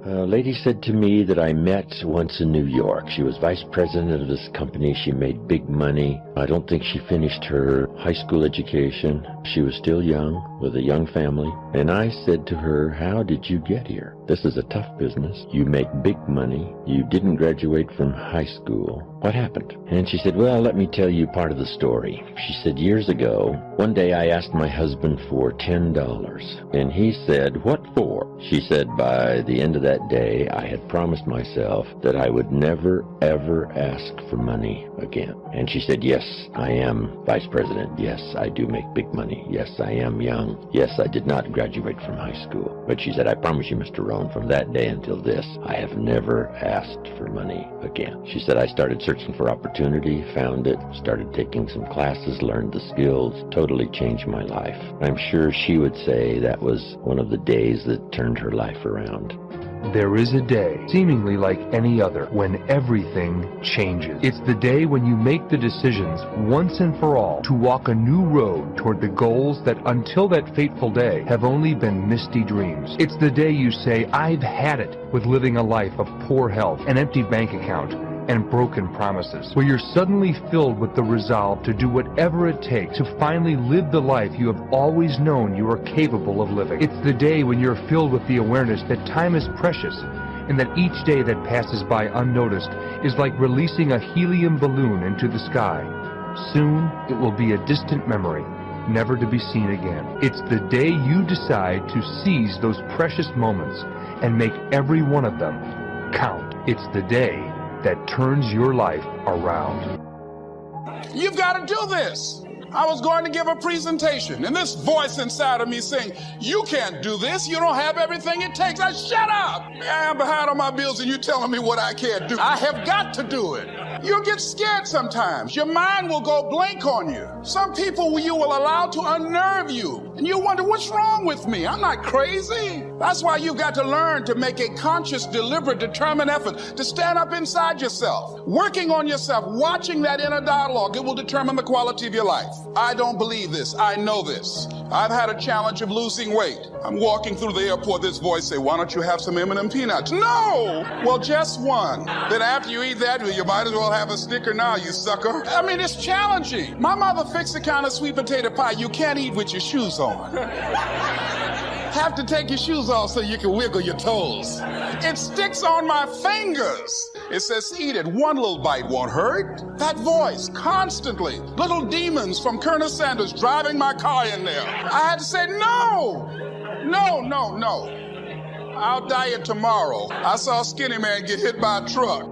A lady said to me that I met once in New York. She was vice president of this company. She made big money. I don't think she finished her high school education. She was still young, with a young family. And I said to her, how did you get here? This is a tough business. You make big money. You didn't graduate from high school. What happened? And she said, well, let me tell you part of the story. She said, years ago, one day I asked my husband for $10. And he said, what for? She said, by the end of that day, I had promised myself that I would never, ever ask for money again. And she said, yes, I am vice president. Yes, I do make big money. Yes, I am young. Yes, I did not graduate from high school. But she said, I promise you, Mr. Rohn, from that day until this, I have never asked for money again. She said, I started searching for opportunity, found it, started taking some classes, learned the skills, totally changed my life. I'm sure she would say that was one of the days that turned her life around. There is a day, seemingly like any other, when everything changes. It's the day when you make the decisions, once and for all, to walk a new road toward the goals that until that fateful day have only been misty dreams. It's the day you say, I've had it with living a life of poor health, an empty bank account, and broken promises, where you're suddenly filled with the resolve to do whatever it takes to finally live the life you have always known you are capable of living. It's the day when you're filled with the awareness that time is precious and that each day that passes by unnoticed is like releasing a helium balloon into the sky. Soon it will be a distant memory, never to be seen again. It's the day you decide to seize those precious moments and make every one of them count. It's the day that turns your life around. You've got to do this. I was going to give a presentation, and this voice inside of me saying, you can't do this. You don't have everything it takes. I shut up. I'm behind on my bills, and you're telling me what I can't do. I have got to do it. You'll get scared sometimes. Your mind will go blank on you. Some people you will allow to unnerve you, and you wonder, what's wrong with me? I'm not crazy. That's why you've got to learn to make a conscious, deliberate, determined effort to stand up inside yourself, working on yourself, watching that inner dialogue. It will determine the quality of your life. I don't believe this. I know this. I've had a challenge of losing weight. I'm walking through the airport, this voice say, why don't you have some M&M peanuts? No! Well, just one. Then after you eat that, you might as well have a Snicker now, you sucker. I mean, it's challenging. My mother fixed the kind of sweet potato pie you can't eat with your shoes on. Have to take your shoes off so you can wiggle your toes. It sticks on my fingers. It says, eat it. One little bite won't hurt. That voice, constantly. Little demons from Colonel Sanders driving my car in there. I had to say, no. No, no, no. I'll diet tomorrow. I saw a skinny man get hit by a truck.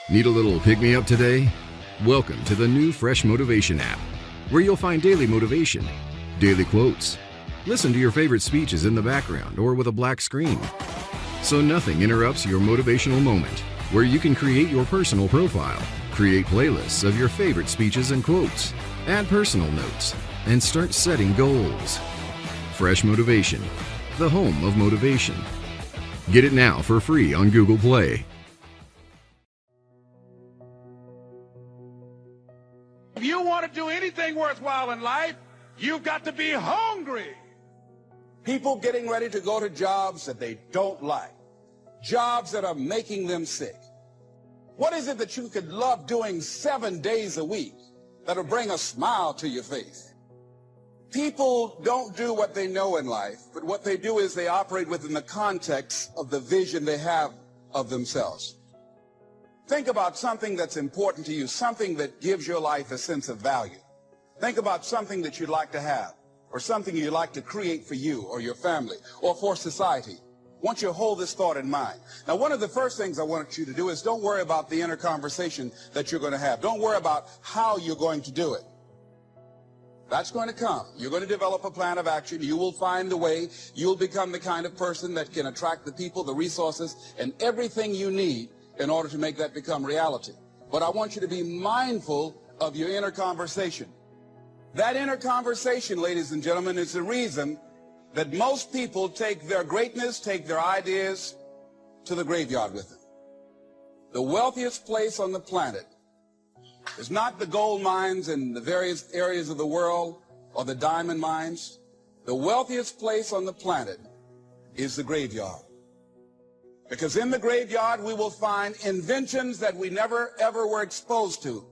Need a little pick-me-up today? Welcome to the new Fresh Motivation app, where you'll find daily motivation, daily quotes. Listen to your favorite speeches in the background or with a black screen, so nothing interrupts your motivational moment, where you can create your personal profile, create playlists of your favorite speeches and quotes, add personal notes, and start setting goals. Fresh Motivation, the home of motivation. Get it now for free on Google Play. If you want to do anything worthwhile in life, you've got to be hungry. People getting ready to go to jobs that they don't like, jobs that are making them sick. What is it that you could love doing 7 days a week that'll bring a smile to your face? People don't do what they know in life, but what they do is they operate within the context of the vision they have of themselves. Think about something that's important to you, something that gives your life a sense of value. Think about something that you'd like to have, or something you'd like to create for you or your family or for society. I want you to hold this thought in mind. Now, one of the first things I want you to do is don't worry about the inner conversation that you're going to have. Don't worry about how you're going to do it. That's going to come. You're going to develop a plan of action. You will find the way. You'll become the kind of person that can attract the people, the resources, and everything you need in order to make that become reality. But I want you to be mindful of your inner conversation. That inner conversation, ladies and gentlemen, is the reason that most people take their greatness, take their ideas to the graveyard with them. The wealthiest place on the planet is not the gold mines in the various areas of the world or the diamond mines. The wealthiest place on the planet is the graveyard. Because in the graveyard we will find inventions that we never ever were exposed to,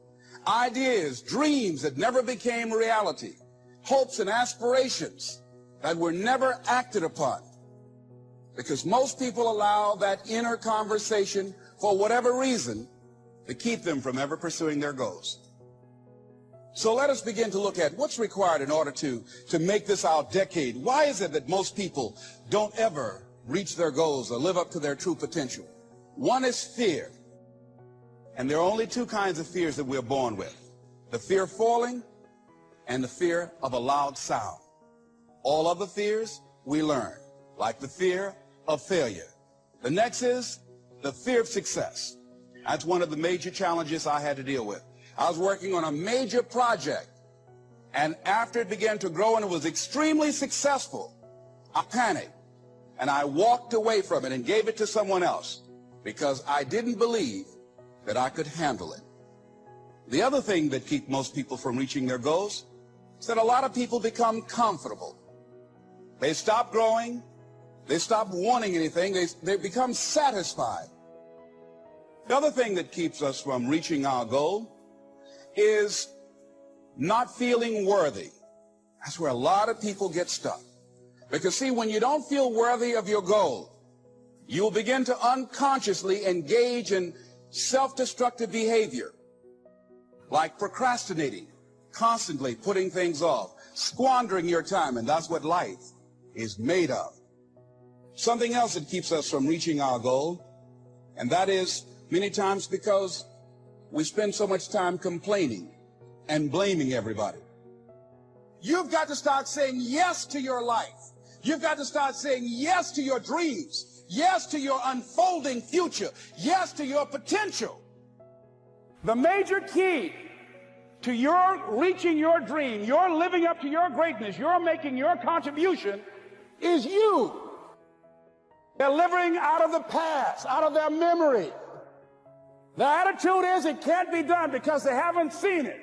ideas, dreams that never became reality, hopes and aspirations that were never acted upon. Because most people allow that inner conversation, for whatever reason, to keep them from ever pursuing their goals. So let us begin to look at what's required in order to make this our decade. Why is it that most people don't ever reach their goals or live up to their true potential? One is fear. And there are only two kinds of fears that we're born with: the fear of falling and the fear of a loud sound. All other fears we learn, like the fear of failure. The next is the fear of success. That's one of the major challenges I had to deal with. I was working on a major project, and after it began to grow and it was extremely successful, I panicked and I walked away from it and gave it to someone else because I didn't believe that I could handle it. The other thing that keeps most people from reaching their goals is that a lot of people become comfortable. They stop growing. They stop wanting anything. They become satisfied. The other thing that keeps us from reaching our goal is not feeling worthy. That's where a lot of people get stuck. Because see, when you don't feel worthy of your goal, you will begin to unconsciously engage in self-destructive behavior, like procrastinating, constantly putting things off, squandering your time, and that's what life is made of. Something else that keeps us from reaching our goal, and that is many times because we spend so much time complaining and blaming everybody. You've got to start saying yes to your life. You've got to start saying yes to your dreams, yes to your unfolding future, yes to your potential. The major key to your reaching your dream, your living up to your greatness, your making your contribution is you. They're living out of the past, out of their memory. The attitude is it can't be done because they haven't seen it.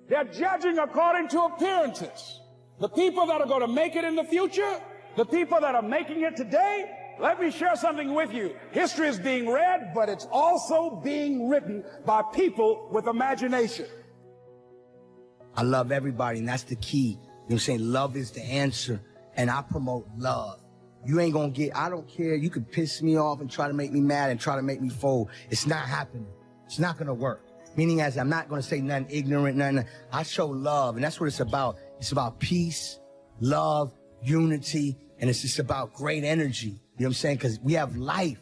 They're judging according to appearances. The people that are going to make it in the future, the people that are making it today, let me share something with you. History is being read, but it's also being written by people with imagination. I love everybody, and that's the key. You know what I'm saying? Love is the answer, and I promote love. You ain't gonna get, I don't care. You can piss me off and try to make me mad and try to make me fold. It's not happening. It's not gonna work. Meaning as I'm not gonna say nothing ignorant, nothing. I show love, and that's what it's about. It's about peace, love, unity, and it's just about great energy. You know what I'm saying? Because we have life.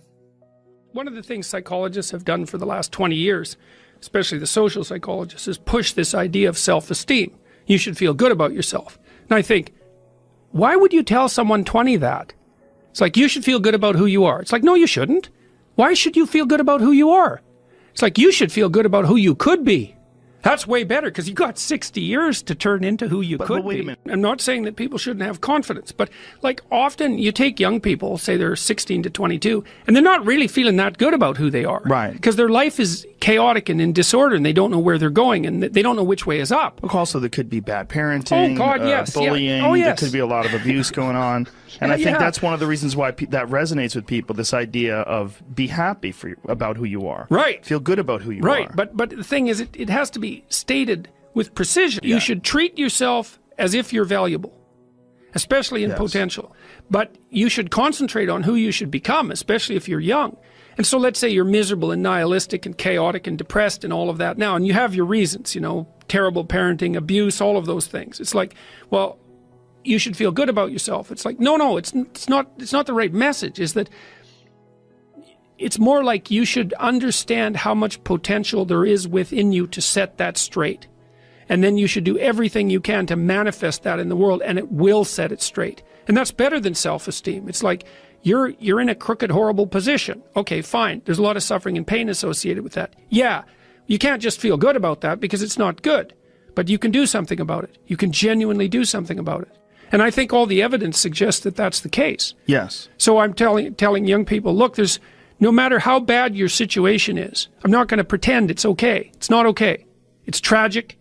one of the things psychologists have done for the last 20 years, especially the social psychologists, is push this idea of self-esteem. You should feel good about yourself. And I think, why would you tell someone 20 that? It's like, you should feel good about who you are. It's like, no, you shouldn't. Why should you feel good about who you are? It's like, you should feel good about who you could be. That's way better, because you got 60 years to turn into who you could wait be. a minute. I'm not saying that people shouldn't have confidence, but like often you take young people, say they're 16 to 22, and they're not really feeling that good about who they are. Right. Because their life is chaotic and in disorder, and they don't know where they're going, and they don't know which way is up. Also, there could be bad parenting, Oh, God, yes. Yeah. bullying. Oh, yes. There could be a lot of abuse going on. And I think Yeah. that's one of the reasons why that resonates with people, this idea of be happy about who you are. Right. Feel good about who you Right, are. but the thing is, it has to be stated with precision. You should treat yourself as if you're valuable, especially in potential. But you should concentrate on who you should become, especially if you're young. And so let's say you're miserable and nihilistic and chaotic and depressed and all of that now, and you have your reasons, terrible parenting, abuse, all of those things. It's like, well, you should feel good about yourself. It's like, no, it's not the right message. Is that it's more like you should understand how much potential there is within you to set that straight. And then you should do everything you can to manifest that in the world, and it will set it straight. And that's better than self-esteem. It's like, you're in a crooked, horrible position. Okay, fine. There's a lot of suffering and pain associated with that. Yeah, you can't just feel good about that because it's not good. But you can do something about it. You can genuinely do something about it. And I think all the evidence suggests that that's the case. Yes. So I'm telling young people, look, no matter how bad your situation is, I'm not going to pretend it's okay. It's not okay. It's tragic,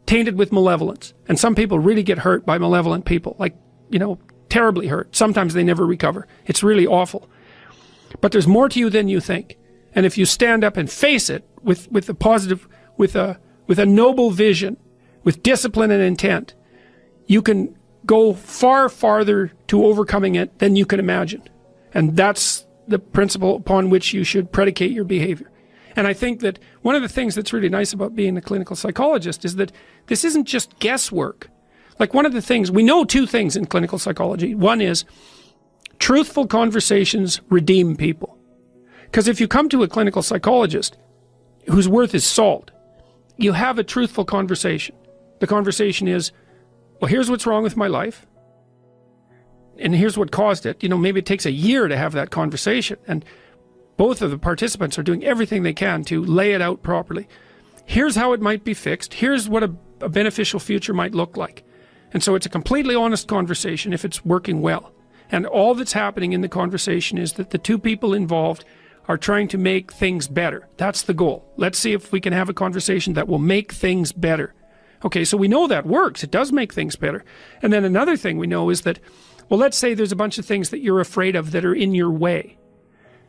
tainted with malevolence. And some people really get hurt by malevolent people, like, terribly hurt. Sometimes they never recover. It's really awful. But there's more to you than you think. And if you stand up and face it with a positive, with a noble vision, with discipline and intent, you can go far farther to overcoming it than you can imagine. And that's the principle upon which you should predicate your behavior. And I think that one of the things that's really nice about being a clinical psychologist is that this isn't just guesswork. Like, one of the things, we know two things in clinical psychology. One is truthful conversations redeem people. Because if you come to a clinical psychologist whose worth is salt, you have a truthful conversation. The conversation is, well, here's what's wrong with my life, and here's what caused it. Maybe it takes a year to have that conversation, and both of the participants are doing everything they can to lay it out properly. Here's how it might be fixed. Here's what a beneficial future might look like. And so it's a completely honest conversation if it's working well. And all that's happening in the conversation is that the two people involved are trying to make things better. That's the goal. Let's see if we can have a conversation that will make things better. Okay, so we know that works. It does make things better. And then another thing we know is that, well, let's say there's a bunch of things that you're afraid of that are in your way.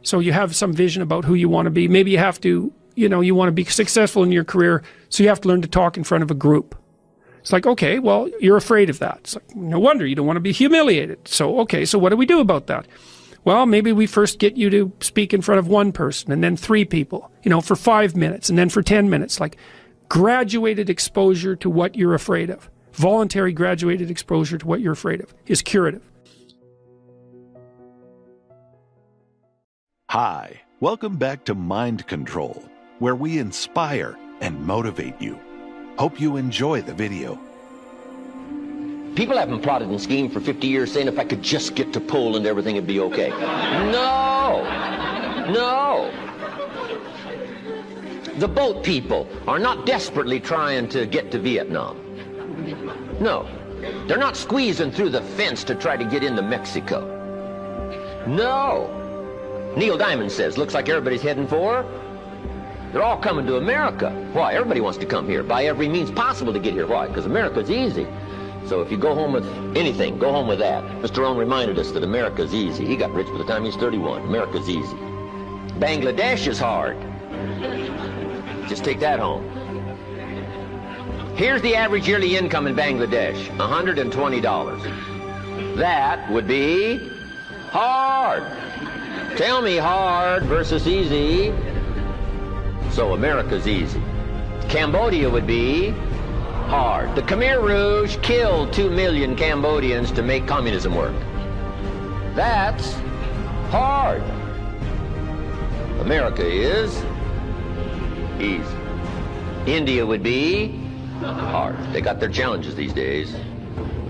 So you have some vision about who you want to be. Maybe you have to, you want to be successful in your career, so you have to learn to talk in front of a group. It's like, okay, well, you're afraid of that. It's like, no wonder you don't want to be humiliated. So, okay, so what do we do about that? Well, maybe we first get you to speak in front of one person, and then 3 people, for 5 minutes, and then for 10 minutes. Like, graduated exposure to what you're afraid of. Voluntary graduated exposure to what you're afraid of is curative. Hi, welcome back to Mind Control, where we inspire and motivate you. Hope you enjoy the video. People haven't plotted and schemed for 50 years saying if I could just get to Poland, everything would be okay. No! The boat people are not desperately trying to get to Vietnam. No. They're not squeezing through the fence to try to get into Mexico. No. Neil Diamond says, looks like everybody's heading for. They're all coming to America. Why? Everybody wants to come here by every means possible to get here. Why? Because America's easy. So if you go home with anything, go home with that. Mr. Rohn reminded us that America's easy. He got rich by the time he was 31. America's easy. Bangladesh is hard. Just take that home. Here's the average yearly income in Bangladesh, $120. That would be hard. Tell me hard versus easy. So America's easy. Cambodia would be hard. The Khmer Rouge killed 2 million Cambodians to make communism work. That's hard. America is easy. India would be hard. They got their challenges these days.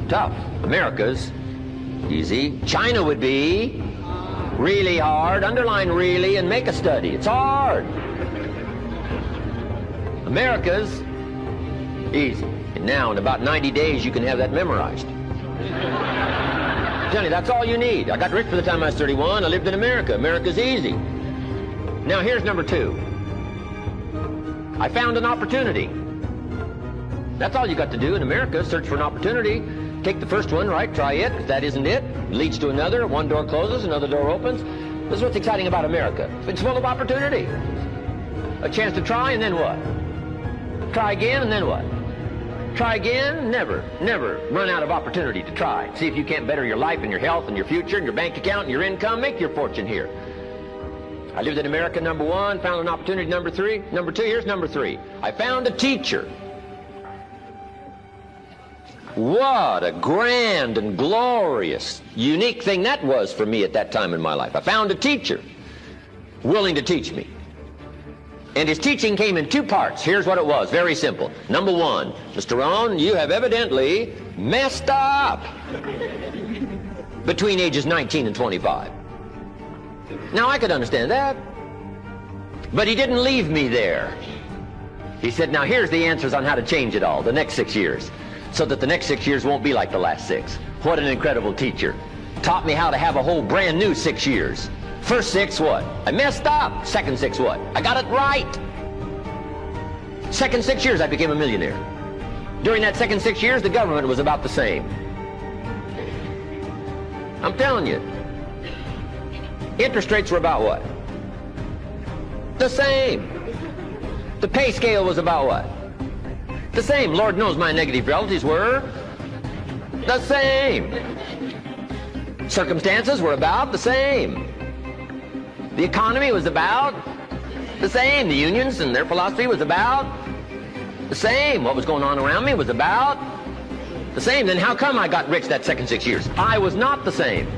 Tough. America's easy. China would be really hard. Underline really and make a study. It's hard. America's easy. And now in about 90 days you can have that memorized. Johnny, that's all you need. I got rich by the time I was 31. I lived in America. America's easy. Now here's number 2. I found an opportunity. That's all you got to do in America, search for an opportunity. Take the first one, right? Try it. If that isn't it, it leads to another. One door closes, another door opens. This is what's exciting about America. It's full of opportunity. A chance to try, and then what? Try again, and then what? Try again. Never run out of opportunity to try. See if you can't better your life and your health and your future and your bank account and your income. Make your fortune here. I lived in America, number 1. Found an opportunity, number 3. Number 2, here's number 3. I found a teacher. What a grand and glorious, unique thing that was for me at that time in my life. I found a teacher willing to teach me. And his teaching came in 2 parts. Here's what it was, very simple. Number 1, Mr. Rohn, you have evidently messed up between ages 19 and 25. Now, I could understand that, but he didn't leave me there. He said, now here's the answers on how to change it all, the next 6 years, so that the next 6 years won't be like the last 6. What an incredible teacher. Taught me how to have a whole brand new 6 years. First 6, what? I messed up. Second 6, what? I got it right. Second 6 years, I became a millionaire. During that second 6 years, the government was about the same. I'm telling you. Interest rates were about what? The same. The pay scale was about what? The same. Lord knows my negative relatives were the same. Circumstances were about the same. The economy was about the same. The unions and their philosophy was about the same. What was going on around me was about the same. Then how come I got rich that second 6 years? I was not the same.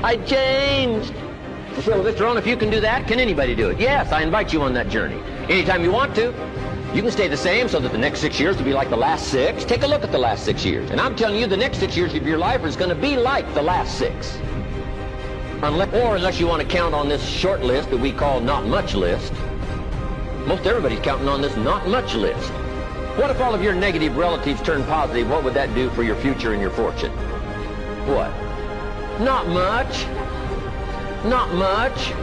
I changed. I said, well, Mr. Rohn, if you can do that, can anybody do it? Yes, I invite you on that journey. Anytime you want to. You can stay the same so that the next 6 years will be like the last 6. Take a look at the last 6 years. And I'm telling you, the next 6 years of your life is going to be like the last 6. Unless you want to count on this short list that we call not much list. Most everybody's counting on this not much list. What if all of your negative relatives turn positive? What would that do for your future and your fortune? What? Not much. Not much.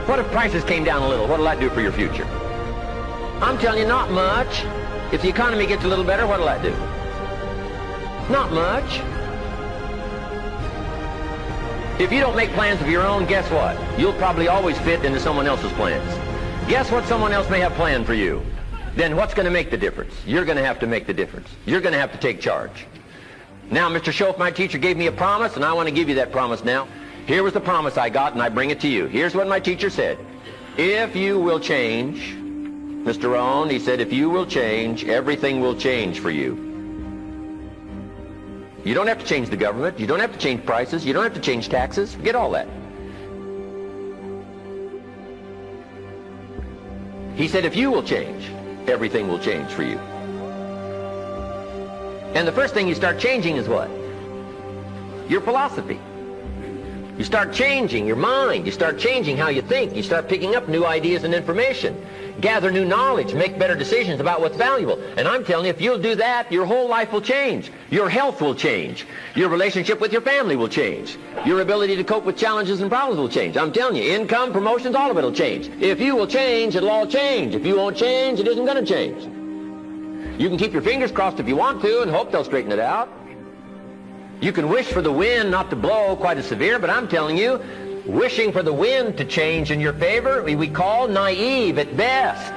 What if prices came down a little? What will that do for your future? I'm telling you, not much. If the economy gets a little better, what will that do? Not much. If you don't make plans of your own, guess what? You'll probably always fit into someone else's plans. Guess what someone else may have planned for you? Then what's going to make the difference? You're going to have to make the difference. You're going to have to take charge. Now, Mr. Schoaf, my teacher, gave me a promise, and I want to give you that promise now. Here was the promise I got, and I bring it to you. Here's what my teacher said. If you will change, Mr. Rohn, he said, if you will change, everything will change for you. You don't have to change the government. You don't have to change prices. You don't have to change taxes. Forget all that. He said, if you will change, everything will change for you. And the first thing you start changing is what? Your philosophy. You start changing your mind. You start changing how you think. You start picking up new ideas and information. Gather new knowledge. Make better decisions about what's valuable. And I'm telling you, if you'll do that, your whole life will change. Your health will change. Your relationship with your family will change. Your ability to cope with challenges and problems will change. I'm telling you, income, promotions, all of it will change. If you will change, it'll all change. If you won't change, it isn't going to change. You can keep your fingers crossed if you want to and hope they'll straighten it out. You can wish for the wind not to blow quite as severe, but I'm telling you, wishing for the wind to change in your favor, we call naive at best.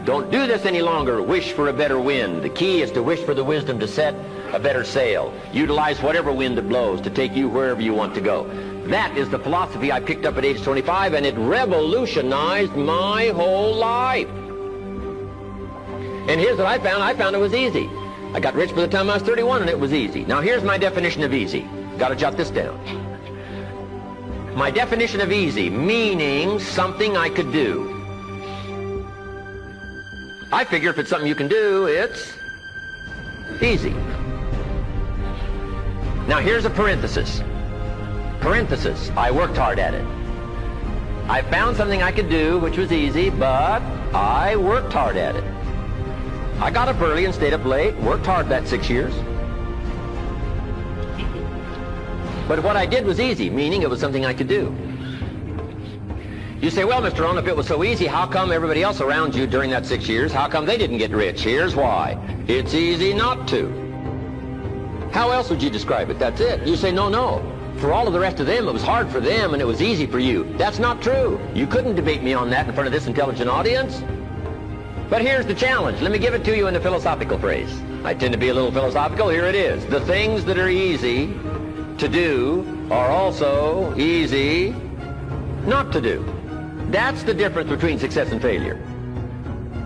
Don't do this any longer. Wish for a better wind. The key is to wish for the wisdom to set a better sail. Utilize whatever wind that blows to take you wherever you want to go. That is the philosophy I picked up at age 25, and it revolutionized my whole life. And here's what I found. I found it was easy. I got rich by the time I was 31, and it was easy. Now, here's my definition of easy. Got to jot this down. My definition of easy, meaning something I could do. I figure if it's something you can do, it's easy. Now here's a parenthesis. Parenthesis, I worked hard at it. I found something I could do which was easy, but I worked hard at it. I got up early and stayed up late, worked hard that 6 years. But what I did was easy, meaning it was something I could do. You say, well, Mr. Rohn, if it was so easy, how come everybody else around you during that 6 years, how come they didn't get rich? Here's why. It's easy not to. How else would you describe it? That's it. You say, no. For all of the rest of them, it was hard for them and it was easy for you. That's not true. You couldn't debate me on that in front of this intelligent audience. But here's the challenge. Let me give it to you in a philosophical phrase. I tend to be a little philosophical. Here it is. The things that are easy to do are also easy not to do. That's the difference between success and failure.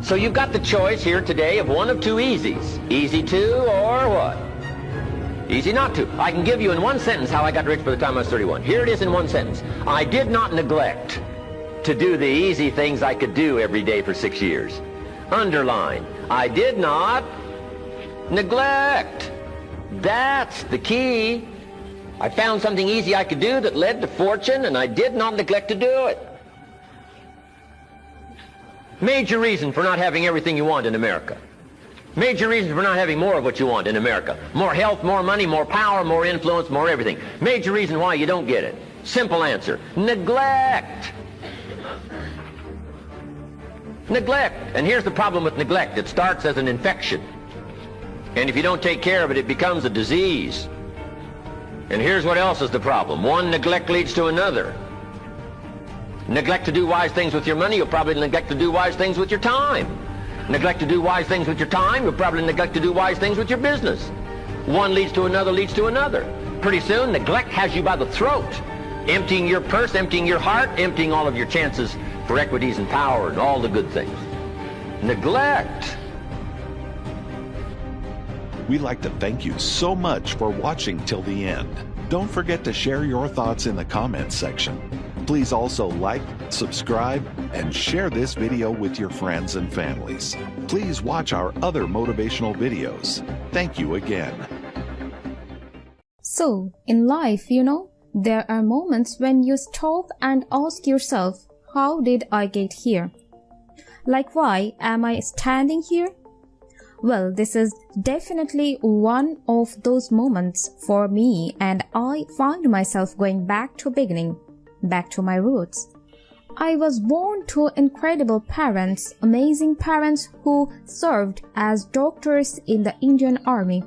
So you've got the choice here today of one of two easies. Easy to or what? Easy not to. I can give you in one sentence how I got rich by the time I was 31. Here it is in one sentence. I did not neglect to do the easy things I could do every day for 6 years. Underline. I did not neglect. That's the key. I found something easy I could do that led to fortune, and I did not neglect to do it. Major reason for not having everything you want in America. Major reason for not having more of what you want in America. More health, more money, more power, more influence, more everything. Major reason why you don't get it. Simple answer. Neglect. Neglect. And here's the problem with neglect. It starts as an infection. And if you don't take care of it, it becomes a disease. And here's what else is the problem. One neglect leads to another. Neglect to do wise things with your money, you'll probably neglect to do wise things with your time. Neglect to do wise things with your time, you'll probably neglect to do wise things with your business. One leads to another, leads to another. Pretty soon, neglect has you by the throat, emptying your purse, emptying your heart, emptying all of your chances for equities and power and all the good things. Neglect. We'd like to thank you so much for watching till the end. Don't forget to share your thoughts in the comments section. Please also like, subscribe, and share this video with your friends and families. Please watch our other motivational videos. Thank you again. So, in life, there are moments when you stop and ask yourself, how did I get here? Like, why am I standing here? Well, this is definitely one of those moments for me, and I find myself going back to beginning, back to my roots. I was born to incredible parents, amazing parents who served as doctors in the Indian Army.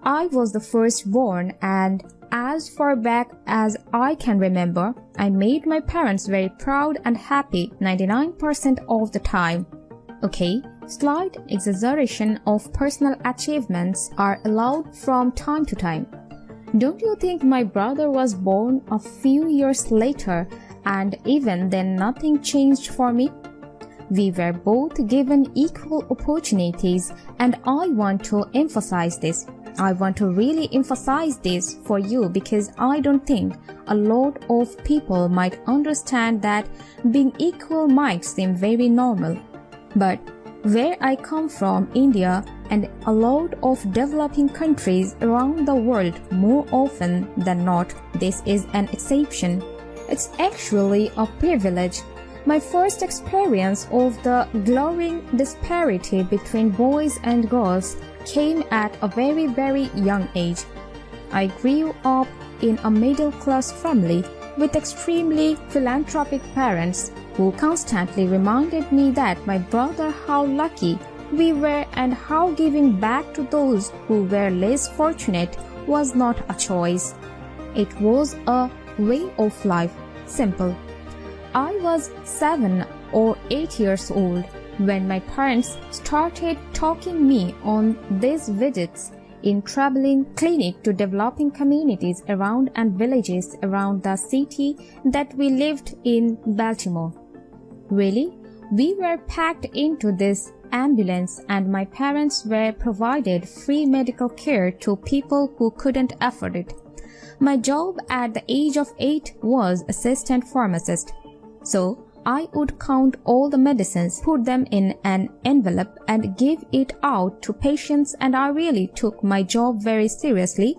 I was the firstborn, and as far back as I can remember, I made my parents very proud and happy 99% of the time. Okay, slight exaggeration of personal achievements are allowed from time to time. Don't you think my brother was born a few years later and even then nothing changed for me? We were both given equal opportunities, and I want to emphasize this. I want to really emphasize this for you because I don't think a lot of people might understand that being equal might seem very normal. But where I come from, India, and a lot of developing countries around the world, more often than not, this is an exception. It's actually a privilege. My first experience of the glaring disparity between boys and girls came at a very, very young age. I grew up in a middle-class family with extremely philanthropic parents who constantly reminded me that my brother how lucky we were and how giving back to those who were less fortunate was not a choice. It was a way of life. Simple. I was 7 or 8 years old when my parents started talking me on these visits in traveling clinic to developing communities around and villages around the city that we lived in, Baltimore. Really, we were packed into this ambulance and my parents were provided free medical care to people who couldn't afford it. My job at the age of 8 was assistant pharmacist. So I would count all the medicines, put them in an envelope and give it out to patients, and I really took my job very seriously.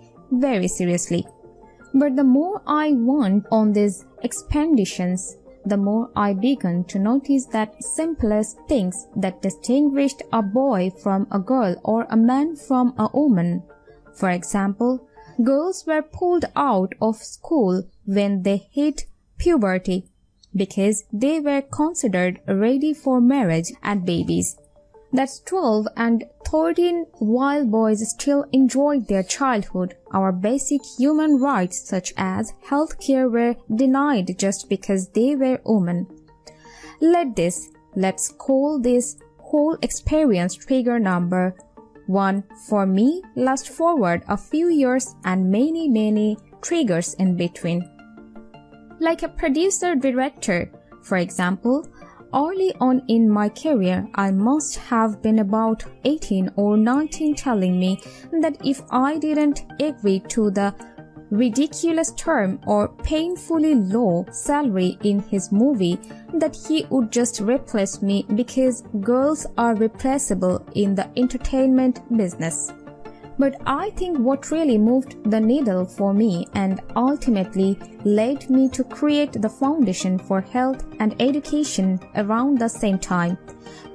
But the more I went on these expeditions, the more I began to notice that simplest things that distinguished a boy from a girl or a man from a woman. For example, girls were pulled out of school when they hit puberty because they were considered ready for marriage and babies. That's 12 and 13 while boys still enjoyed their childhood. Our basic human rights such as health care were denied just because they were women. Let's call this whole experience trigger number 1 for me. Last forward a few years and many triggers in between. Like a producer-director, for example, early on in my career, I must have been about 18 or 19 telling me that if I didn't agree to the ridiculous term or painfully low salary in his movie, that he would just replace me because girls are replaceable in the entertainment business. But I think what really moved the needle for me and ultimately led me to create the Foundation for Health and Education around the same time,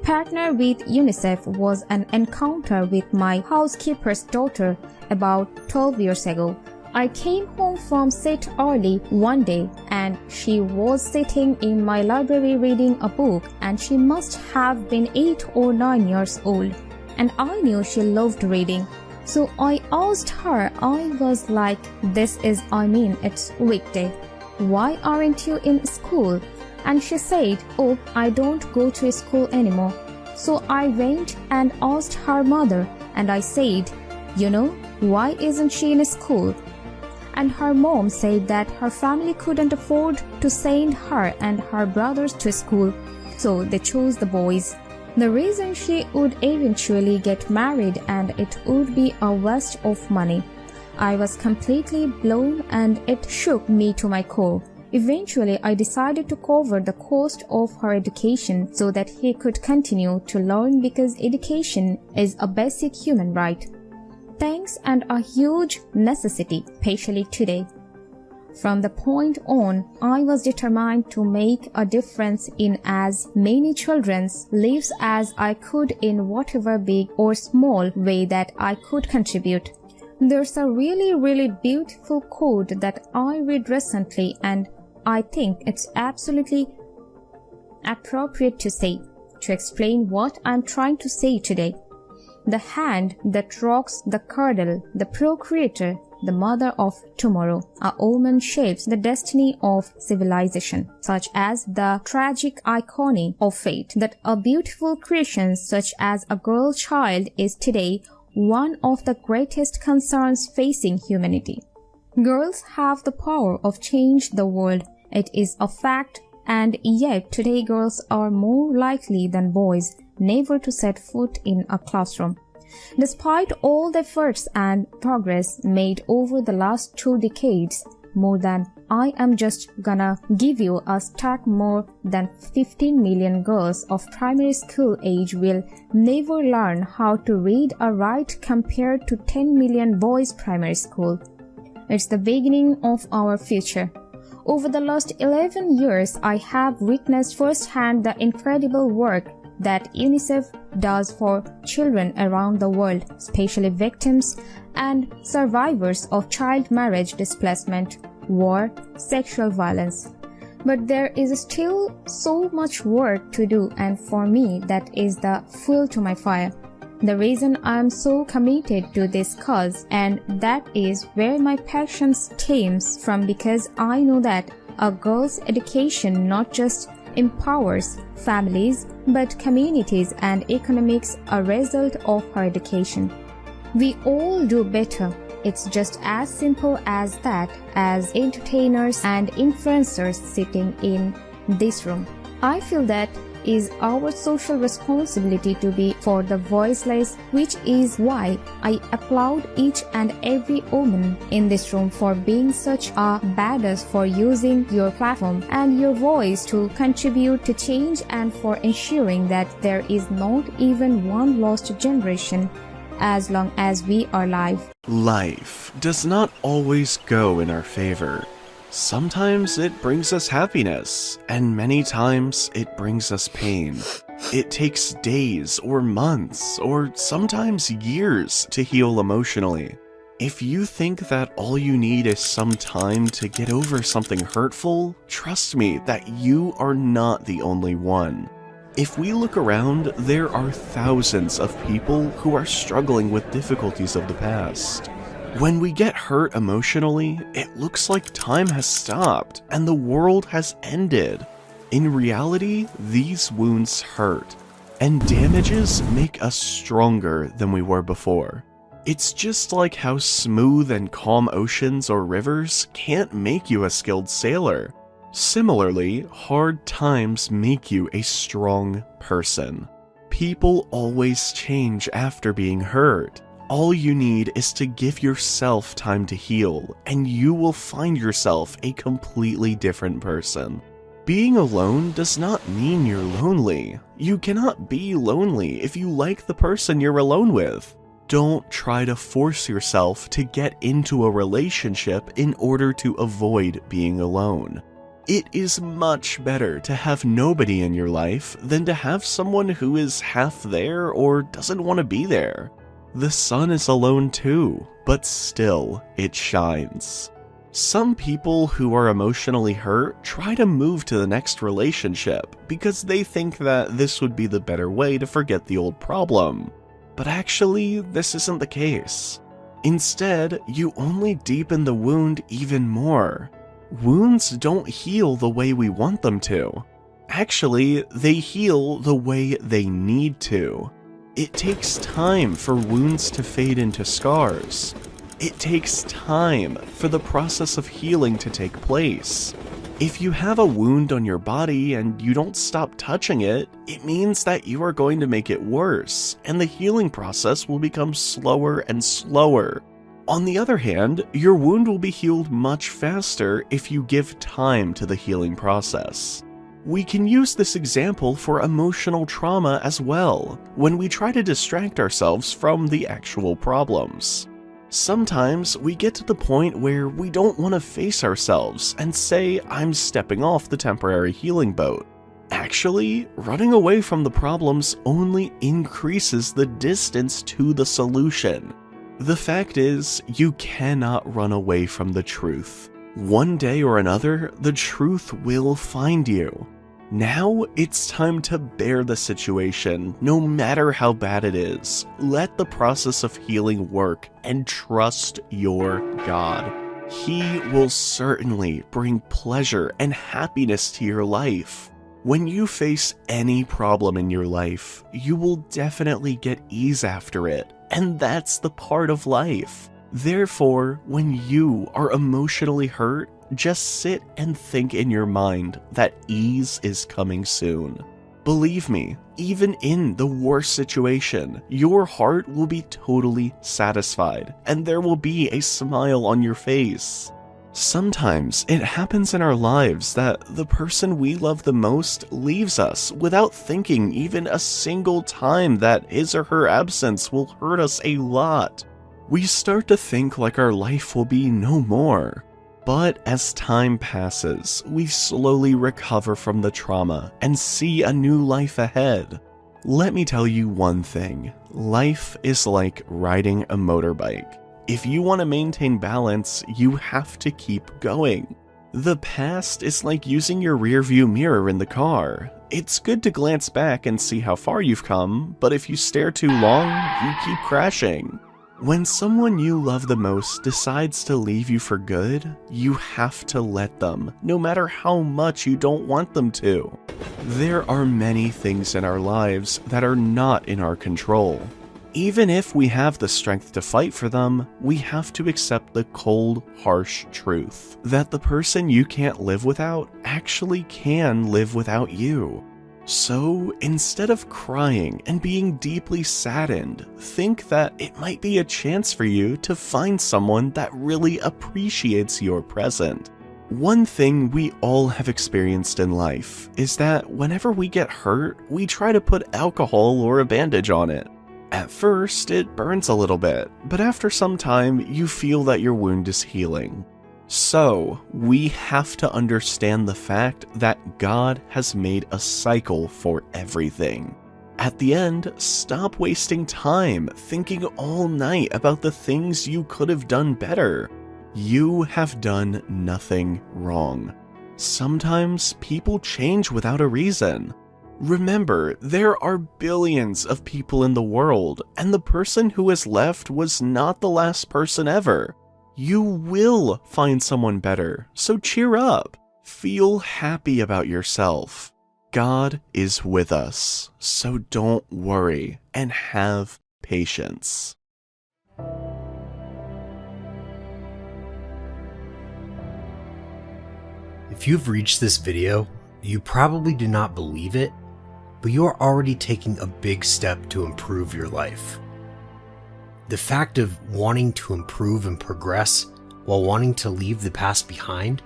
partner with UNICEF, was an encounter with my housekeeper's daughter about 12 years ago. I came home from set early one day and she was sitting in my library reading a book, and she must have been 8 or 9 years old, and I knew she loved reading. So I asked her, I was like, it's weekday. Why aren't you in school? And she said, oh, I don't go to school anymore. So I went and asked her mother, and I said, why isn't she in school? And her mom said that her family couldn't afford to send her and her brothers to school, so they chose the boys. The reason she would eventually get married and it would be a waste of money. I was completely blown and it shook me to my core. Eventually, I decided to cover the cost of her education so that he could continue to learn, because education is a basic human right. Thanks and a huge necessity, especially today. From the point on, I was determined to make a difference in as many children's lives as I could in whatever big or small way that I could contribute. There's a really beautiful quote that I read recently, and I think it's absolutely appropriate to explain what I'm trying to say today. The hand that rocks the cradle, the procreator, the mother of tomorrow. A woman shapes the destiny of civilization, such as the tragic irony of fate that a beautiful creation such as a girl child is today one of the greatest concerns facing humanity. Girls have the power of change the world. It is a fact, and yet today girls are more likely than boys never to set foot in a classroom. Despite all the efforts and progress made over the last 2 decades, I am just gonna give you a stat: more than 15 million girls of primary school age will never learn how to read or write compared to 10 million boys primary school. It's the beginning of our future. Over the last 11 years, I have witnessed firsthand the incredible work that UNICEF does for children around the world, especially victims and survivors of child marriage, displacement, war, sexual violence. But there is still so much work to do, and for me that is the fuel to my fire. The reason I am so committed to this cause, and that is where my passion stems from, because I know that a girl's education not just empowers families but communities and economics a result of her education. We all do better. It's just as simple as that, as entertainers and influencers sitting in this room. I feel that is our social responsibility to be for the voiceless, which is why I applaud each and every woman in this room for being such a badass, for using your platform and your voice to contribute to change, and for ensuring that there is not even one lost generation as long as we are alive. Life does not always go in our favor. Sometimes it brings us happiness, and many times it brings us pain. It takes days or months or sometimes years to heal emotionally. If you think that all you need is some time to get over something hurtful, trust me that you are not the only one. If we look around, there are thousands of people who are struggling with difficulties of the past. When we get hurt emotionally, it looks like time has stopped and the world has ended. In reality, these wounds hurt, and damages make us stronger than we were before. It's just like how smooth and calm oceans or rivers can't make you a skilled sailor. Similarly, hard times make you a strong person. People always change after being hurt. All you need is to give yourself time to heal, and you will find yourself a completely different person. Being alone does not mean you're lonely. You cannot be lonely if you like the person you're alone with. Don't try to force yourself to get into a relationship in order to avoid being alone. It is much better to have nobody in your life than to have someone who is half there or doesn't want to be there. The sun is alone too, but still, it shines. Some people who are emotionally hurt try to move to the next relationship because they think that this would be the better way to forget the old problem. But actually, this isn't the case. Instead, you only deepen the wound even more. Wounds don't heal the way we want them to. Actually, they heal the way they need to. It takes time for wounds to fade into scars. It takes time for the process of healing to take place. If you have a wound on your body and you don't stop touching it, it means that you are going to make it worse, and the healing process will become slower and slower. On the other hand, your wound will be healed much faster if you give time to the healing process. We can use this example for emotional trauma as well, when we try to distract ourselves from the actual problems. Sometimes we get to the point where we don't want to face ourselves and say, I'm stepping off the temporary healing boat. Actually, running away from the problems only increases the distance to the solution. The fact is, you cannot run away from the truth. One day or another, the truth will find you. Now, it's time to bear the situation, no matter how bad it is. Let the process of healing work and trust your God. He will certainly bring pleasure and happiness to your life. When you face any problem in your life, you will definitely get ease after it, and that's the part of life. Therefore, when you are emotionally hurt, just sit and think in your mind that ease is coming soon. Believe me, even in the worst situation, your heart will be totally satisfied, and there will be a smile on your face. Sometimes it happens in our lives that the person we love the most leaves us without thinking even a single time that his or her absence will hurt us a lot. We start to think like our life will be no more. But as time passes, we slowly recover from the trauma and see a new life ahead. Let me tell you one thing. Life is like riding a motorbike. If you want to maintain balance, you have to keep going. The past is like using your rearview mirror in the car. It's good to glance back and see how far you've come, but if you stare too long, you keep crashing. When someone you love the most decides to leave you for good, you have to let them, no matter how much you don't want them to. There are many things in our lives that are not in our control. Even if we have the strength to fight for them, we have to accept the cold, harsh truth that the person you can't live without actually can live without you. So instead of crying and being deeply saddened, think that it might be a chance for you to find someone that really appreciates your present. One thing we all have experienced in life is that whenever we get hurt, we try to put alcohol or a bandage on it. At first, it burns a little bit, but after some time, you feel that your wound is healing. So, we have to understand the fact that God has made a cycle for everything. At the end, stop wasting time thinking all night about the things you could have done better. You have done nothing wrong. Sometimes people change without a reason. Remember, there are billions of people in the world, and the person who is left was not the last person ever. You will find someone better, so cheer up. Feel happy about yourself. God is with us, so don't worry and have patience. If you've reached this video, you probably do not believe it, but you are already taking a big step to improve your life. The fact of wanting to improve and progress while wanting to leave the past behind,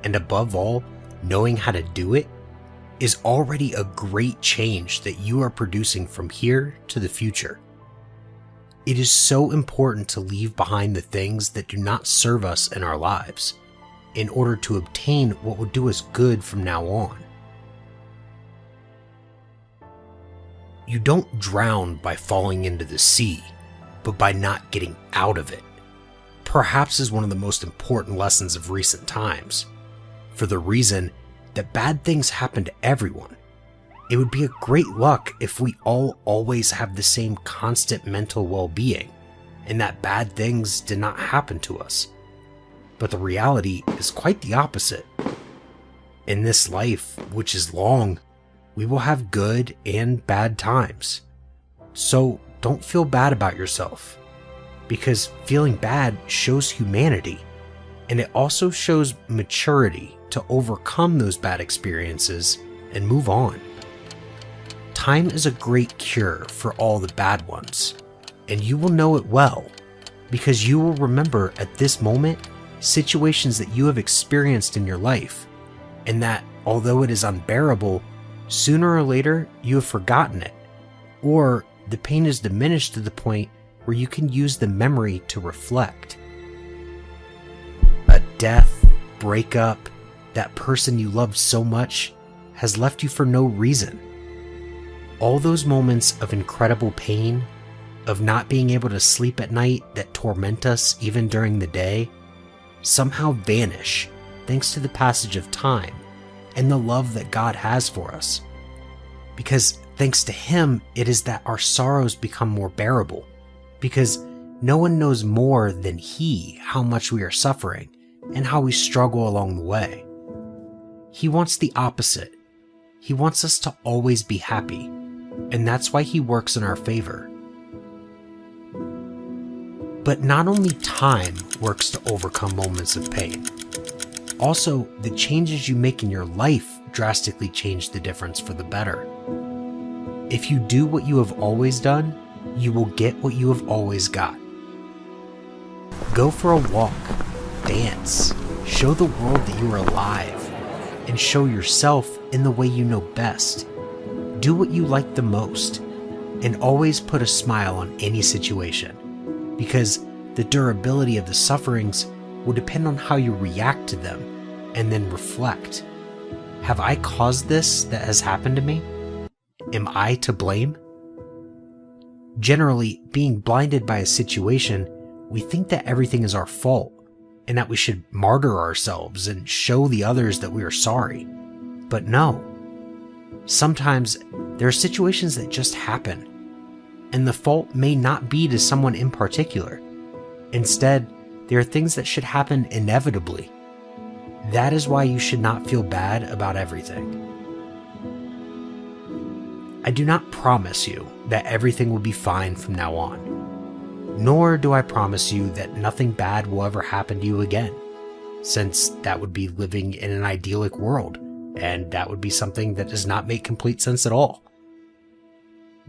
and above all, knowing how to do it, is already a great change that you are producing from here to the future. It is so important to leave behind the things that do not serve us in our lives, in order to obtain what will do us good from now on. You don't drown by falling into the sea, but by not getting out of it. Perhaps is one of the most important lessons of recent times, for the reason that bad things happen to everyone. It would be a great luck if we all always have the same constant mental well-being, and that bad things did not happen to us. But the reality is quite the opposite. In this life, which is long, we will have good and bad times. So don't feel bad about yourself, because feeling bad shows humanity, and it also shows maturity to overcome those bad experiences and move on. Time is a great cure for all the bad ones, and you will know it well, because you will remember at this moment situations that you have experienced in your life, and that, although it is unbearable, sooner or later you have forgotten it, or the pain is diminished to the point where you can use the memory to reflect. A death, breakup, that person you loved so much has left you for no reason. All those moments of incredible pain, of not being able to sleep at night that torment us even during the day, somehow vanish thanks to the passage of time and the love that God has for us. Because thanks to Him, it is that our sorrows become more bearable, because no one knows more than He how much we are suffering and how we struggle along the way. He wants the opposite. He wants us to always be happy, and that's why He works in our favor. But not only time works to overcome moments of pain. Also, the changes you make in your life drastically change the difference for the better. If you do what you have always done, you will get what you have always got. Go for a walk, dance, show the world that you are alive, and show yourself in the way you know best. Do what you like the most, and always put a smile on any situation, because the durability of the sufferings will depend on how you react to them, and then reflect. Have I caused this that has happened to me? Am I to blame? Generally, being blinded by a situation, we think that everything is our fault, and that we should martyr ourselves and show the others that we are sorry. But no. Sometimes there are situations that just happen, and the fault may not be to someone in particular. Instead, there are things that should happen inevitably. That is why you should not feel bad about everything. I do not promise you that everything will be fine from now on, nor do I promise you that nothing bad will ever happen to you again, since that would be living in an idyllic world and that would be something that does not make complete sense at all.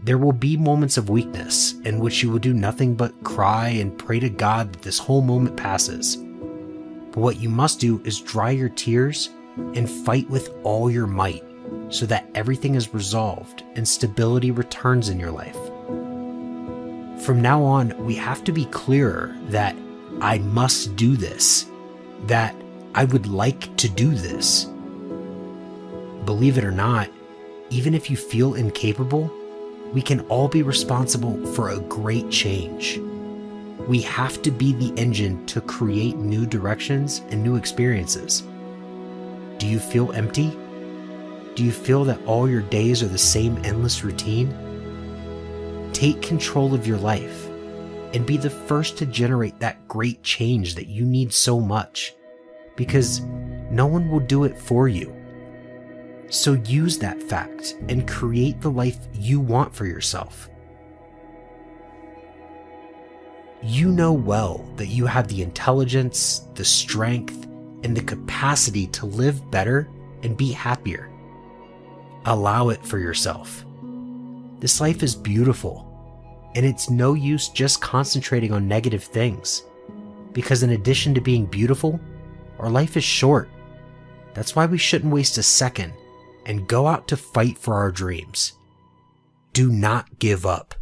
There will be moments of weakness in which you will do nothing but cry and pray to God that this whole moment passes. But what you must do is dry your tears and fight with all your might so that everything is resolved and stability returns in your life. From now on, we have to be clearer that I must do this, that I would like to do this. Believe it or not, even if you feel incapable, we can all be responsible for a great change. We have to be the engine to create new directions and new experiences. Do you feel empty? Do you feel that all your days are the same endless routine? Take control of your life and be the first to generate that great change that you need so much, because no one will do it for you. So use that fact and create the life you want for yourself. You know well that you have the intelligence, the strength, and the capacity to live better and be happier. Allow it for yourself. This life is beautiful, and it's no use just concentrating on negative things, because in addition to being beautiful, our life is short. That's why we shouldn't waste a second and go out to fight for our dreams. Do not give up.